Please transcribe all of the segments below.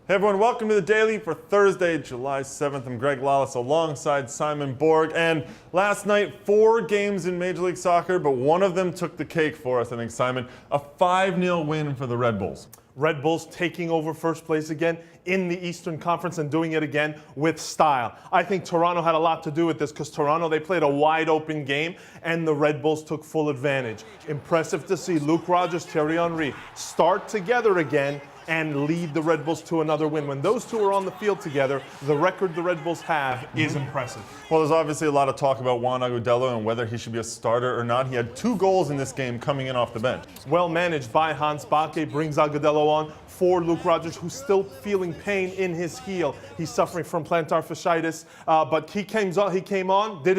Hey everyone, welcome to the Daily for Thursday, July 7th. I'm Greg Lawless alongside Simon Borg. And last night, 4 games in Major League Soccer, but one of them took the cake for us, I think, Simon. A 5-0 win for the Red Bulls. Red Bulls taking over first place again in the Eastern Conference and doing it again with style. I think Toronto had a lot to do with this because Toronto, they played a wide open game and the Red Bulls took full advantage. Impressive to see Luke Rogers, Thierry Henry start together again and lead the Red Bulls to another win. When those two are on the field together, the record the Red Bulls have is impressive. Well, there's obviously a lot of talk about Juan Agudelo and whether he should be a starter or not. He had 2 goals in this game coming in off the bench. Well managed by Hans Backe, brings Agudelo on for Luke Rogers, who's still feeling pain in his heel. He's suffering from plantar fasciitis, but he came on, did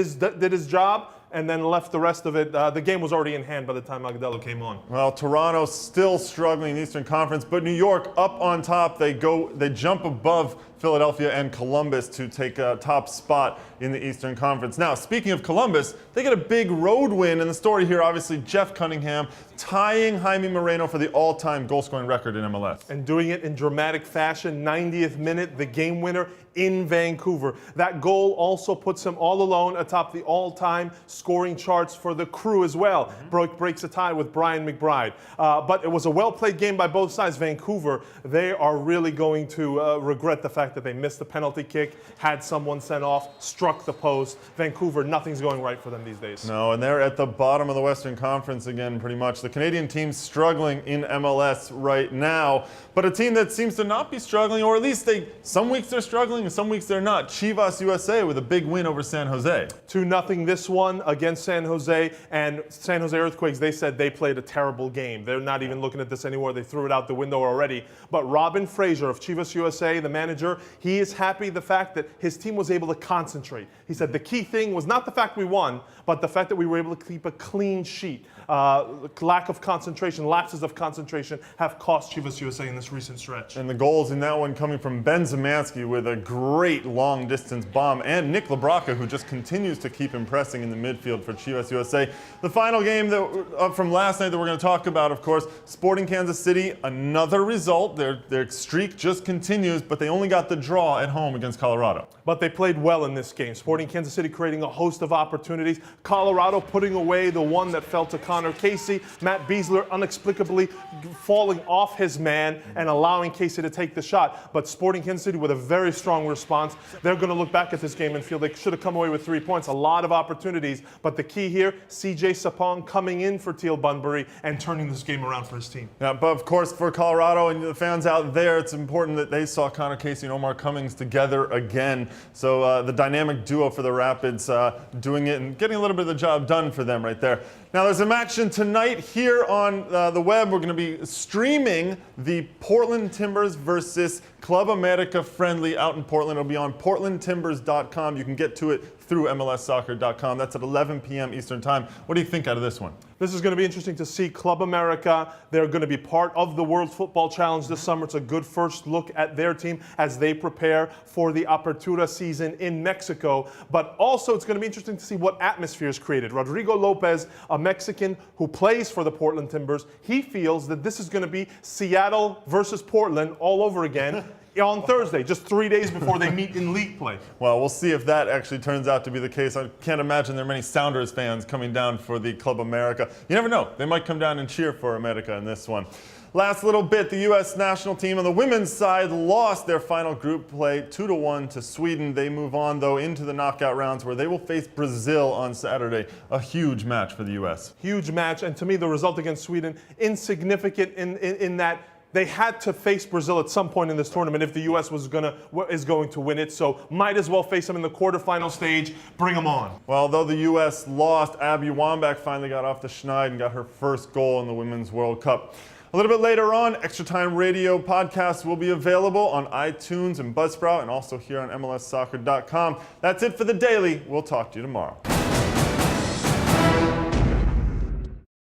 his job, and then left the rest of it. The game was already in hand by the time Agudelo came on. Well, Toronto still struggling in the Eastern Conference, but New York up on top. They jump above Philadelphia and Columbus to take a top spot in the Eastern Conference. Now, speaking of Columbus, they get a big road win, and the story here, obviously, Jeff Cunningham tying Jaime Moreno for the all-time goal-scoring record in MLS. And doing it in dramatic fashion, 90th minute, the game winner in Vancouver. That goal also puts him all alone atop the all-time scoring charts for the Crew as well. Breaks a tie with Brian McBride. But it was a well-played game by both sides. Vancouver, they are really going to regret the fact that they missed the penalty kick, had someone sent off, struck the post. Vancouver, nothing's going right for them these days. No, and they're at the bottom of the Western Conference again, pretty much. The Canadian team's struggling in MLS right now, but a team that seems to not be struggling, or at least some weeks they're struggling and some weeks they're not. Chivas USA with a big win over San Jose. 2-0 this one against San Jose, and San Jose Earthquakes, they said they played a terrible game. They're not even looking at this anymore. They threw it out the window already. But Robin Fraser of Chivas USA, the manager, he is happy the fact that his team was able to concentrate. He said the key thing was not the fact we won, but the fact that we were able to keep a clean sheet. Lack of concentration, lapses of concentration have cost Chivas USA in this recent stretch. And the goals in that one coming from Ben Zemansky with a great long-distance bomb, and Nick Labraca, who just continues to keep impressing in the midfield for Chivas USA. The final game from last night that we're going to talk about, of course, Sporting Kansas City, another result. Their streak just continues, but they only got the draw at home against Colorado. But they played well in this game. Sporting Kansas City creating a host of opportunities. Colorado putting away the one that fell to Connor Casey. Matt Beasler inexplicably falling off his man and allowing Casey to take the shot. But Sporting Kansas City with a very strong response. They're going to look back at this game and feel they should have come away with 3 points. A lot of opportunities. But the key here, CJ Sapong coming in for Teal Bunbury and turning this game around for his team. Yeah, but of course for Colorado and the fans out there, it's important that they saw Connor Casey and Omar Cummings together again. So the dynamic duo for the Rapids doing it and getting a little bit of the job done for them right there. Now there's some action tonight here on the web. We're going to be streaming the Portland Timbers versus Club America friendly out in Portland. It'll be on portlandtimbers.com. You can get to it through MLSsoccer.com. That's at 11 p.m. Eastern Time. What do you think out of this one? This is going to be interesting to see. Club America, they're going to be part of the World Football Challenge this summer. It's a good first look at their team as they prepare for the Apertura season in Mexico. But also it's going to be interesting to see what atmosphere is created. Rodrigo Lopez, a Mexican who plays for the Portland Timbers, he feels that this is going to be Seattle versus Portland all over again. On Thursday, just 3 days before they meet in league play. Well, we'll see if that actually turns out to be the case. I can't imagine there are many Sounders fans coming down for the Club America. You never know. They might come down and cheer for America in this one. Last little bit, the U.S. national team on the women's side lost their final group play 2-1 to Sweden. They move on, though, into the knockout rounds where they will face Brazil on Saturday. A huge match for the U.S. Huge match, and to me, the result against Sweden, insignificant in that they had to face Brazil at some point in this tournament if the U.S. is going to win it, so might as well face them in the quarterfinal stage. Bring them on. Well, though the U.S. lost, Abby Wambach finally got off the schneid and got her first goal in the Women's World Cup. A little bit later on, Extra Time Radio podcasts will be available on iTunes and Buzzsprout and also here on MLSsoccer.com. That's it for the Daily. We'll talk to you tomorrow.